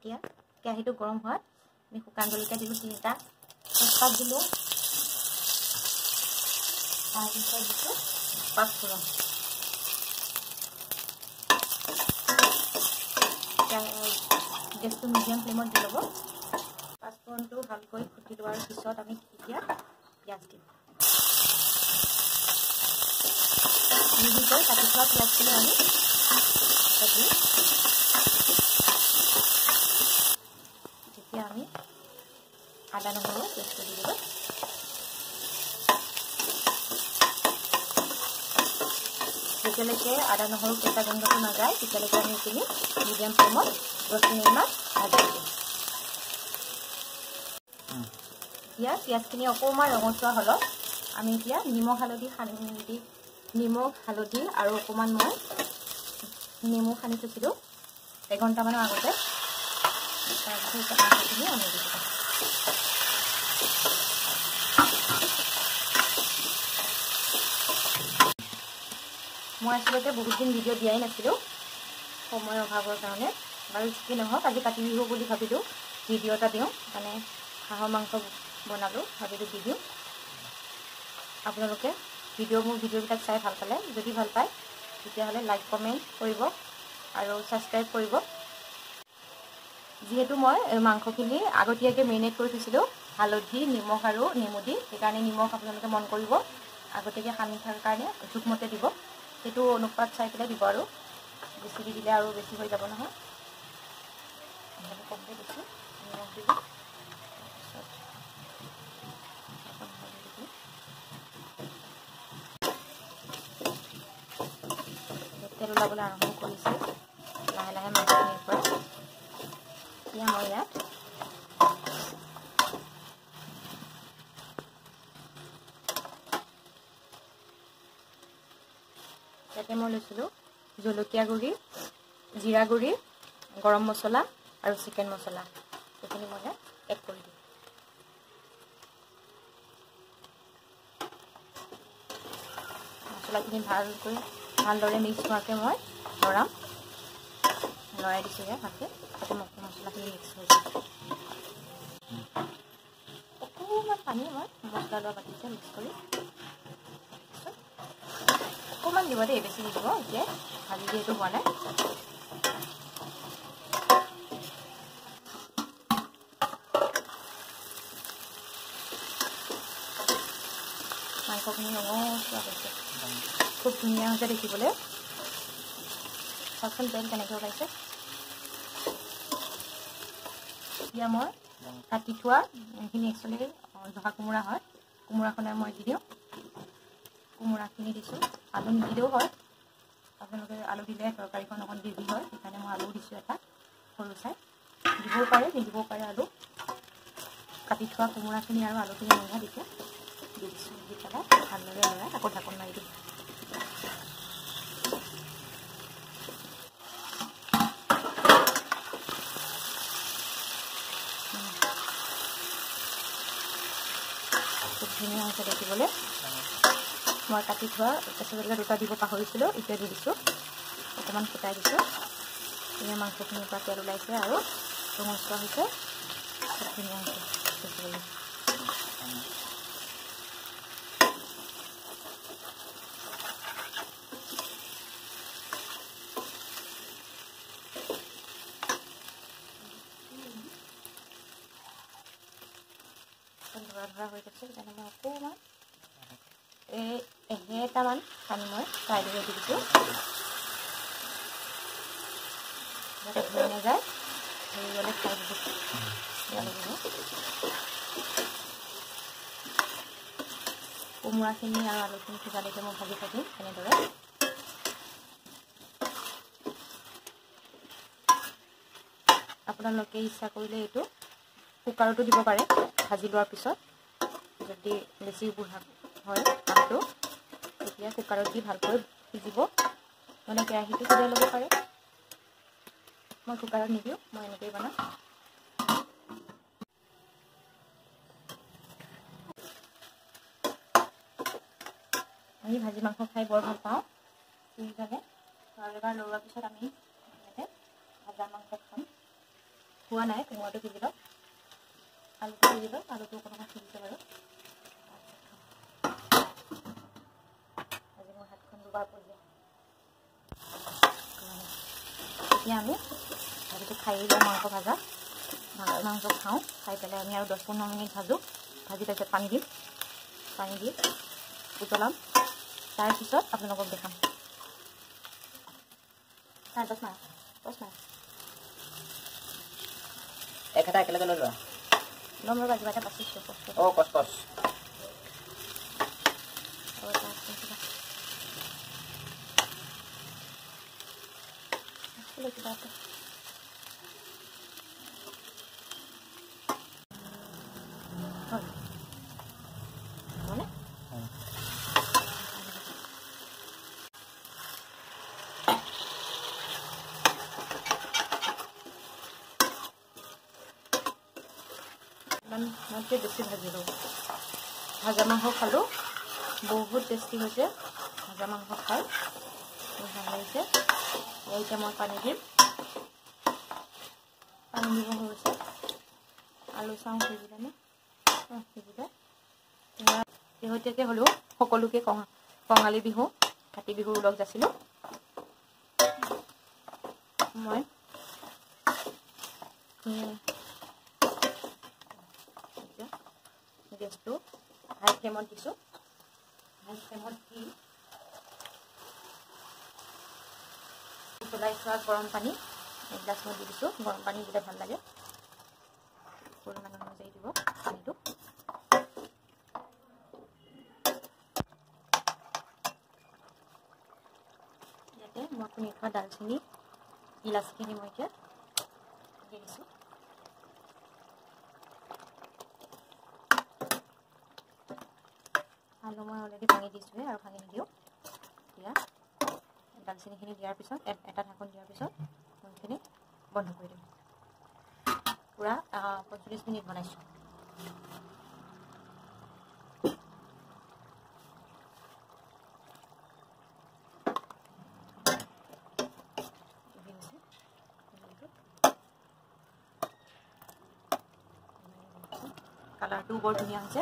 এতিয়া কেৰাহীটো গৰম হোৱাত আমি শুকান জলকীয়া দিলোঁ 3টা, তেজপাত দিলোঁ, তাৰপিছত দিছোঁ পাঁচফোৰণ। গেছটো মিডিয়াম ফ্লেমত দি ল'ব। পাঁচফোৰণটো ভালকৈ ফুটি লোৱাৰ পিছত আমি এতিয়া পিঁয়াজ দিম। মিহিকৈ কাটি থোৱা পিঁয়াজখিনি আমি দিম। তেতিয়া আমি আদা নহৰু পেষ্টটো দি দিব। যেতিয়ালৈকে আদা নহৰু কেঁচা গোন্ধটো নাযায় তেতিয়ালৈকে আমি এইখিনি মিডিয়াম ফ্লেমত 10 মিনিটমান ভাজি দিম। এতিয়া পিঁয়াজখিনি অকণমান ৰঙচুৱা হ'লত আমি এতিয়া নিমখ হালধি আৰু অকণমান মই নেমু সানি থৈছিলোঁ 1 ঘণ্টামানৰ আগতে। তাৰপিছত মাংসখিনি আমি দি দিম। মই আচলতে বহুত দিন ভিডিঅ' দিয়াই নাছিলোঁ সময়ৰ অভাৱৰ কাৰণে। বাৰু যি নহওক আজি কাতি বিহু বুলি ভাবিলোঁ ভিডিঅ' এটা দিওঁ, মানে হাঁহৰ মাংস বনালোঁ, ভাবিলোঁ দি দিওঁ। আপোনালোকে মোৰ ভিডিঅ'বিলাক চাই ভাল পালে, যদি ভাল পায় তেতিয়াহ'লে লাইক কমেণ্ট কৰিব আৰু ছাবস্ক্ৰাইব কৰিব। যিহেতু মই মাংসখিনি আগতীয়াকৈ মেৰিনেট কৰি থৈছিলোঁ হালধি, নিমখ আৰু নেমু দি, সেইকাৰণে নিমখ আপোনালোকে মন কৰিব আগতীয়াকৈ সানি থকাৰ কাৰণে জোখমতে দিব। সেইটো অনুপাত চাই পেলাই দিব আৰু বেছি দি দিলে আৰু বেছি হৈ যাব নহয়। কমকৈ দিছোঁ, নিমখ দিলোঁ, তেল ওলাবলৈ আৰম্ভ কৰিছে লাহে লাহে মাংসখিনিৰ পৰা। এতিয়া মই ইয়াত মই লৈছিলোঁ জলকীয়া গুড়ি, জিৰা গুড়ি, গৰম মছলা আৰু চিকেন মছলা। সেইখিনি মই এড কৰি দিম। মছলাখিনি ভালদৰে মিক্স হোৱাকৈ মই লৰাই দিছোঁগৈ ভালকৈ, যাতে মছলাখিনি মিক্স হৈ যায়। অকণমান পানী মই মছলা লোৱা পাতিছে মিক্স কৰি অকণমান দিব দেই, বেছি দি দিব। এতিয়া ভাজি যিহেতু হোৱা নাই। মাংসখিনি ৰঙচুৱা হৈছে, খুব ধুনীয়া হৈছে দেখিবলৈ। চাওকচোন তেল কেনেকৈ ওলাইছে। এতিয়া মই কাটি থোৱা এইখিনি একচুৱেলি জহা কোমোৰা হয়, কোমোৰাখনে মই দি দিওঁ। কোমোৰাখিনি দিছোঁ, আলু নিদিলেও হয়, আপোনালোকে আলু দিলে তৰকাৰীখন অকণ গ্ৰেভি হয়, সেইকাৰণে মই আলু দিছোঁ এটা সৰু চাই। দিবও পাৰে নিদিবও পাৰে আলু। কাটি থোৱা কোমোৰাখিনি আৰু আলুখিনি মই দিছোঁ, দি পেলাই ভালদৰে লৰাই আকৌ ঢাকোন মাৰি দিম। খুব ধুনীয়া হৈছে দেখিবলৈ। মই কাটি থোৱা কেঁচা জলকীয়া 2টা দিব পাহৰিছিলোঁ, এতিয়া দি দিছোঁ, অকণমান ফুটাই দিছোঁ। ধুনীয়া মাংসখিনিৰ পৰা তেল ওলাইছে আৰু ৰঙচুৱা হৈছে, খুব ধুনীয়া হৈছে দেখিবলৈ। ধৰা হৈ গৈছে, সেইকাৰণে মই অকণমান এহেটামান পানী মই চাইডলৈ দি দিছোঁ, যাতে ধৰি নাযায়। ধৰি গ'লে খাই বহুত বেয়া লাগিব। কোমোৰাখিনি আৰু আলুখিনি সিজালৈকে মই ভাজি থাকিম এনেদৰে। আপোনালোকে ইচ্ছা কৰিলে এইটো কুকাৰতো দিব পাৰে ভাজি লোৱাৰ পিছত। যদি বেছি বুঢ়া হয় হাঁহটো তেতিয়া কুকাৰত দি ভালকৈ সিজিব, মানে কেৰাহীটো সিজাই ল'ব পাৰে। মই কুকাৰত নিদিওঁ, মই এনেকৈয়ে বনাওঁ। আমি ভাজি মাংস খাই বৰ ভাল পাওঁ, সেইকাৰণে এবাৰ লৰোৱাৰ পিছত আমি এনেকৈ ভাজা মাংস খাম। হোৱা নাই কোমোৰাটো সিজি লওক আলুটো সিজি লওক আলুটো অকণমান সিজিছে বাৰু আজি মোৰ হাতখন দুবাৰ পৰিলে এতিয়া আমি ভাজিটো খাই দিওঁ মাংস ভাজা মাংস খাওঁ খাই পেলাই আমি আৰু 10-15 মিনিট ভাজোঁ ভাজি তাৰপিছত পানী দিম পানী দি উতলাম তাৰপিছত আপোনালোকক দেখাম দছ মাহ একেটা একেলগে লৈ লোৱা ল'ম ৰ'বা কিবা এটা বাচিছোঁ কচ কিবা এটা হ'বনে মইতে বেছি ভাজিলোঁ ভাজা মাংস খালোঁ বহুত টেষ্টি হৈছে ভাজা মাংস খাই ভাল লাগিছে এতিয়া মই পানী দিম পানী দিব হৈছে আলু চাওঁ সিজিলেনে সিজিলে শেহতীয়াকৈ হ'লেও সকলোকে কঙালী বিহু কাতি বিহুৰ লগ যাছিলোঁ মই গেছটো হাই ফ্লেমত দিছোঁ হাই ফ্লেমত দি উতলাই থোৱা গৰম পানী এগিলাচ মই দি দিছোঁ গৰম পানী দিলে ভাল লাগে পৰিমাণ অনুযায়ী দিব পানীটো ইয়াতে মই খুন্দি থোৱা দালচেনি ইলাচিখিনি মই এতিয়া দি দিছোঁ আলু মই অলৰেডি ভাঙি দিছোঁহে আৰু ভাঙি নিদিওঁ এতিয়া দালচেনিখিনি দিয়াৰ পিছত এটা ঢাকন দিয়াৰ পিছত মইখিনি বন্ধ কৰি দিম পূৰা 45 মিনিট বনাইছোঁ কালাৰটো বৰ ধুনীয়া হৈছে